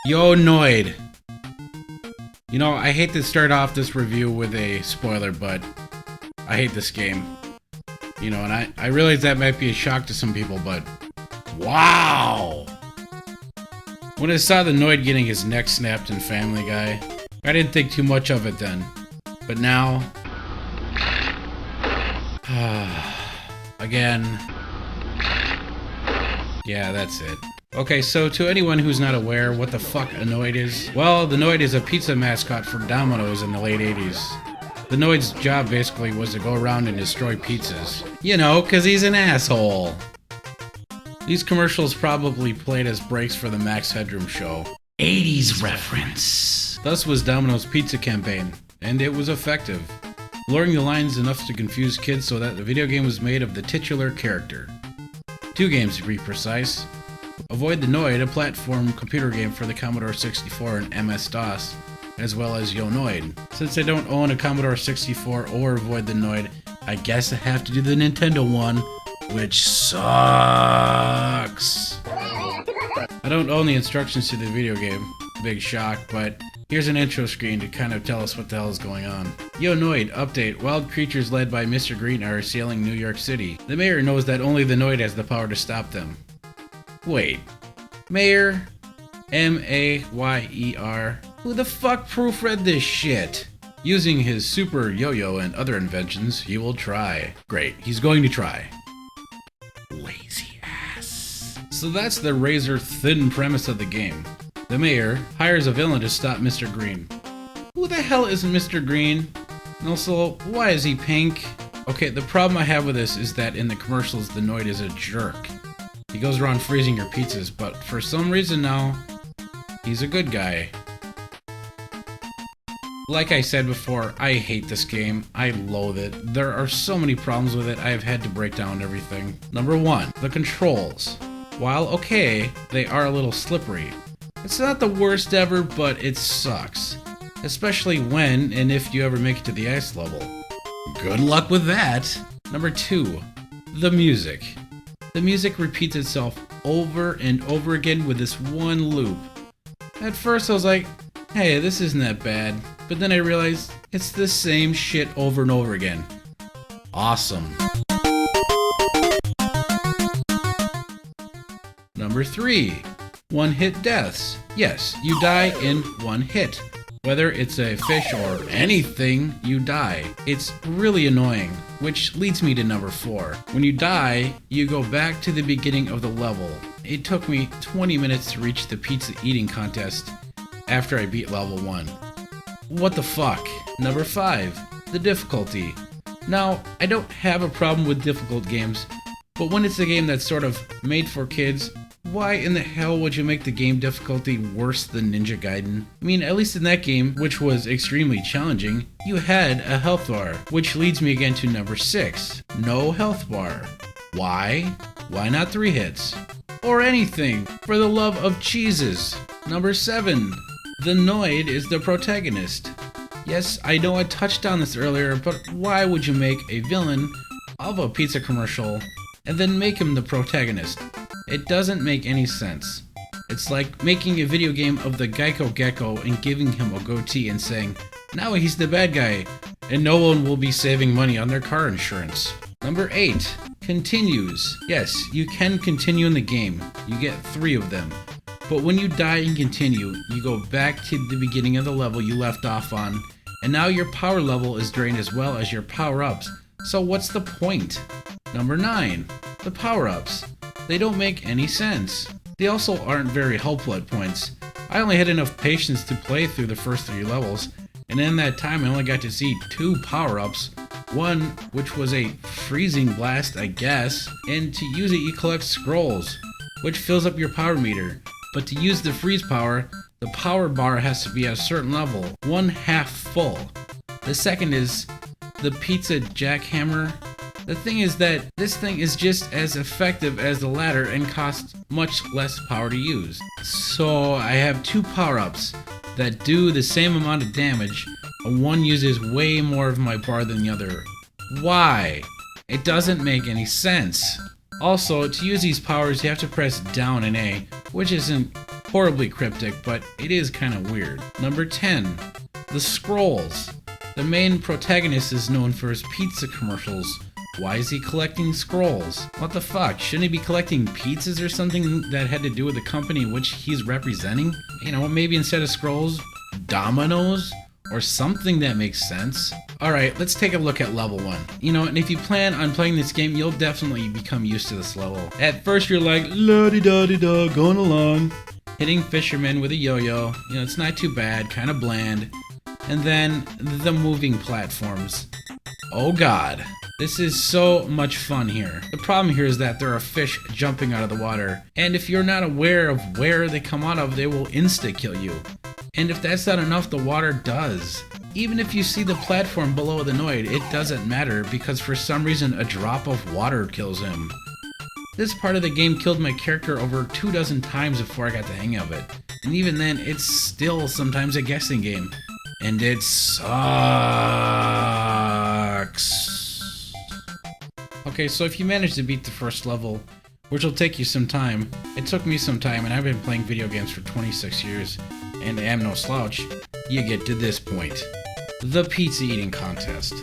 Yo, Noid. You know, I hate to start off this review with a spoiler, but I hate this game. You know, and I realize that might be a shock to some people, but wow! When I saw the Noid getting his neck snapped in Family Guy, I didn't think too much of it then. But now... again... Yeah, that's it. Okay, so to anyone who's not aware what the fuck a Noid is, well, the Noid is a pizza mascot for Dominos in the late 80s. The Noid's job basically was to go around and destroy pizzas. You know, cause he's an asshole. These commercials probably played as breaks for the Max Headroom show. 80s reference. Thus was Domino's pizza campaign, and it was effective, blurring the lines enough to confuse kids so that the video game was made of the titular character. 2 games to be precise. Avoid the Noid, a platform computer game for the Commodore 64 and MS-DOS, as well as Yo Noid. Since I don't own a Commodore 64 or Avoid the Noid, I guess I have to do the Nintendo one, which sucks. I don't own the instructions to the video game, big shock, but here's an intro screen to kind of tell us what the hell is going on. Yo Noid, update. Wild creatures led by Mr. Green are assailing New York City. The mayor knows that only the Noid has the power to stop them. Wait. Mayor? M-A-Y-E-R? Who the fuck proofread this shit? Using his super yo-yo and other inventions, he will try. Great, he's going to try. Lazy ass. So that's the razor-thin premise of the game. The mayor hires a villain to stop Mr. Green. Who the hell is Mr. Green? And also, why is he pink? Okay, the problem I have with this is that in the commercials, the Noid is a jerk. He goes around freezing your pizzas, but for some reason now, he's a good guy. Like I said before, I hate this game. I loathe it. There are so many problems with it, I have had to break down everything. Number 1, the controls. While okay, they are a little slippery. It's not the worst ever, but it sucks. Especially when and if you ever make it to the ice level. Good luck with that! Number 2, the music. The music repeats itself over and over again with this one loop. At first I was like, hey, this isn't that bad, but then I realized it's the same shit over and over again. Awesome. Number 3, one-hit deaths. Yes, you die in one hit. Whether it's a fish or anything, you die. It's really annoying, which leads me to number 4. When you die, you go back to the beginning of the level. It took me 20 minutes to reach the pizza eating contest after I beat level 1. What the fuck? Number 5, the difficulty. Now, I don't have a problem with difficult games, but when it's a game that's sort of made for kids, why in the hell would you make the game difficulty worse than Ninja Gaiden? I mean, at least in that game, which was extremely challenging, you had a health bar, which leads me again to number 6, no health bar. Why? Why not 3 hits? Or anything, for the love of cheeses. Number 7, the Noid is the protagonist. Yes, I know I touched on this earlier, but why would you make a villain of a pizza commercial and then make him the protagonist? It doesn't make any sense. It's like making a video game of the Geico Gecko and giving him a goatee and saying, now he's the bad guy, and no one will be saving money on their car insurance. Number 8, continues. Yes, you can continue in the game. You get 3 of them. But when you die and continue, you go back to the beginning of the level you left off on, and now your power level is drained as well as your power-ups. So what's the point? Number 9, the power-ups. They don't make any sense. They also aren't very helpful at points. I only had enough patience to play through the first 3 levels, and in that time I only got to see 2 power-ups. One, which was a freezing blast, I guess, and to use it you collect scrolls, which fills up your power meter. But to use the freeze power, the power bar has to be at a certain level, 1/2 full. The second is the pizza jackhammer. The thing is that this thing is just as effective as the latter and costs much less power to use. So I have 2 power-ups that do the same amount of damage, and one uses way more of my bar than the other. Why? It doesn't make any sense. Also, to use these powers you have to press down and A, which isn't horribly cryptic, but it is kind of weird. Number 10. The scrolls. The main protagonist is known for his pizza commercials. Why is he collecting scrolls? What the fuck? Shouldn't he be collecting pizzas or something that had to do with the company which he's representing? You know, maybe instead of scrolls, Dominos? Or something that makes sense. Alright, let's take a look at level 1. You know, and if you plan on playing this game, you'll definitely become used to this level. At first you're like, la-di-da-di-da, going along. Hitting fishermen with a yo-yo. You know, it's not too bad, kind of bland. And then, the moving platforms. Oh god. This is so much fun here. The problem here is that there are fish jumping out of the water. And if you're not aware of where they come out of, they will insta-kill you. And if that's not enough, the water does. Even if you see the platform below the Noid, it doesn't matter because for some reason a drop of water kills him. This part of the game killed my character over 24 times before I got the hang of it. And even then, it's still sometimes a guessing game. And it sucks. Okay, so if you manage to beat the first level, which will take you some time, it took me some time and I've been playing video games for 26 years. And am no slouch, you get to this point. The pizza eating contest,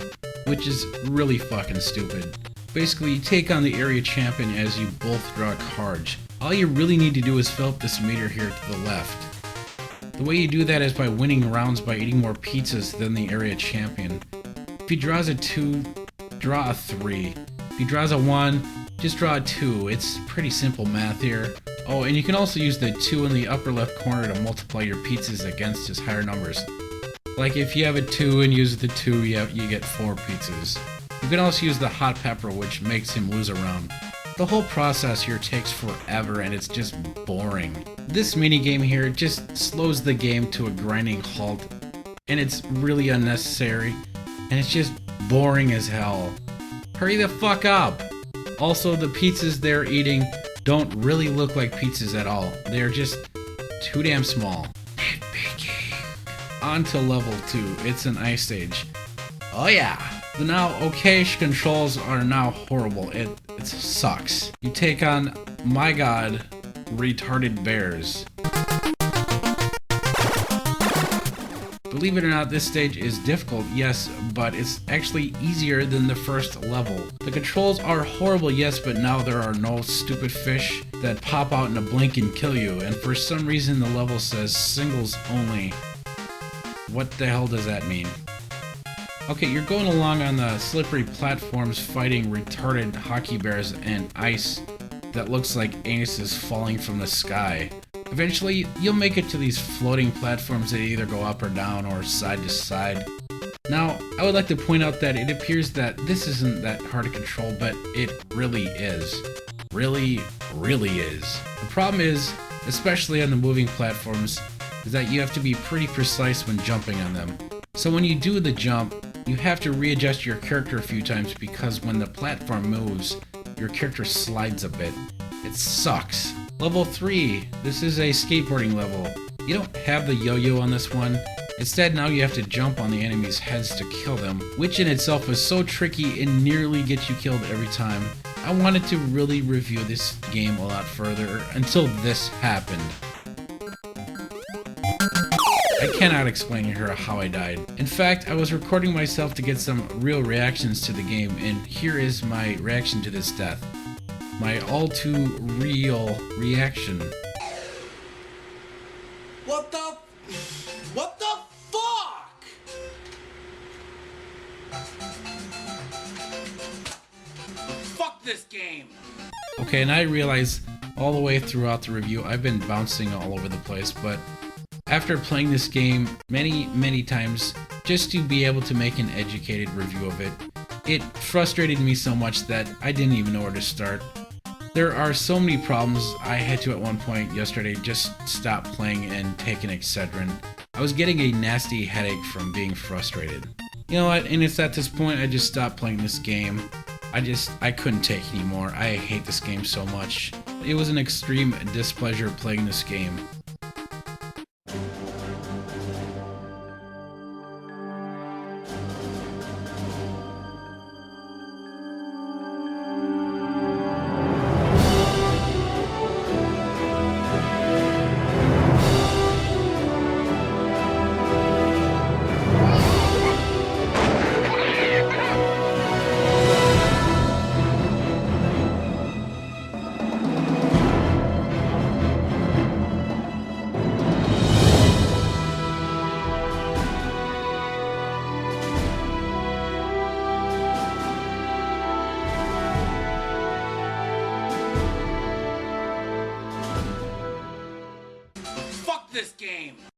which is really fucking stupid. Basically, you take on the area champion as you both draw cards. All you really need to do is fill up this meter here to the left. The way you do that is by winning rounds by eating more pizzas than the area champion. If he draws a 2, draw a 3. If he draws a 1, just draw a 2. It's pretty simple math here. Oh, and you can also use the 2 in the upper left corner to multiply your pizzas against his higher numbers. Like if you have a 2 and use the 2, you get 4 pizzas. You can also use the hot pepper, which makes him lose a round. The whole process here takes forever and it's just boring. This minigame here just slows the game to a grinding halt, and it's really unnecessary, and it's just boring as hell. Hurry the fuck up! Also, the pizzas they're eating don't really look like pizzas at all. They're just too damn small. Nitpicking. On to level 2. It's an ice stage. Oh yeah! The now okayish controls are now horrible. It sucks. You take on, my god, retarded bears. Believe it or not, this stage is difficult, yes, but it's actually easier than the first level. The controls are horrible, yes, but now there are no stupid fish that pop out in a blink and kill you, and for some reason the level says singles only. What the hell does that mean? Okay, you're going along on the slippery platforms fighting retarded hockey bears and ice that looks like anuses falling from the sky. Eventually, you'll make it to these floating platforms that either go up or down or side to side. Now, I would like to point out that it appears that this isn't that hard to control, but it really is. Really, really is. The problem is, especially on the moving platforms, is that you have to be pretty precise when jumping on them. So when you do the jump, you have to readjust your character a few times because when the platform moves, your character slides a bit. It sucks. Level 3. This is a skateboarding level. You don't have the yo-yo on this one. Instead, now you have to jump on the enemies' heads to kill them, which in itself is so tricky and nearly gets you killed every time. I wanted to really review this game a lot further until this happened. I cannot explain here how I died. In fact, I was recording myself to get some real reactions to the game, and here is my reaction to this death. My all too real reaction. What the fuck? Fuck this game. Okay, and I realize all the way throughout the review I've been bouncing all over the place, but after playing this game many times just to be able to make an educated review of it, it frustrated me so much that I didn't even know where to start. There are so many problems. I had to at one point yesterday just stop playing and take an Excedrin. I was getting a nasty headache from being frustrated. You know what, and it's at this point I just stopped playing this game. I couldn't take it anymore. I hate this game so much. It was an extreme displeasure playing this game. this game!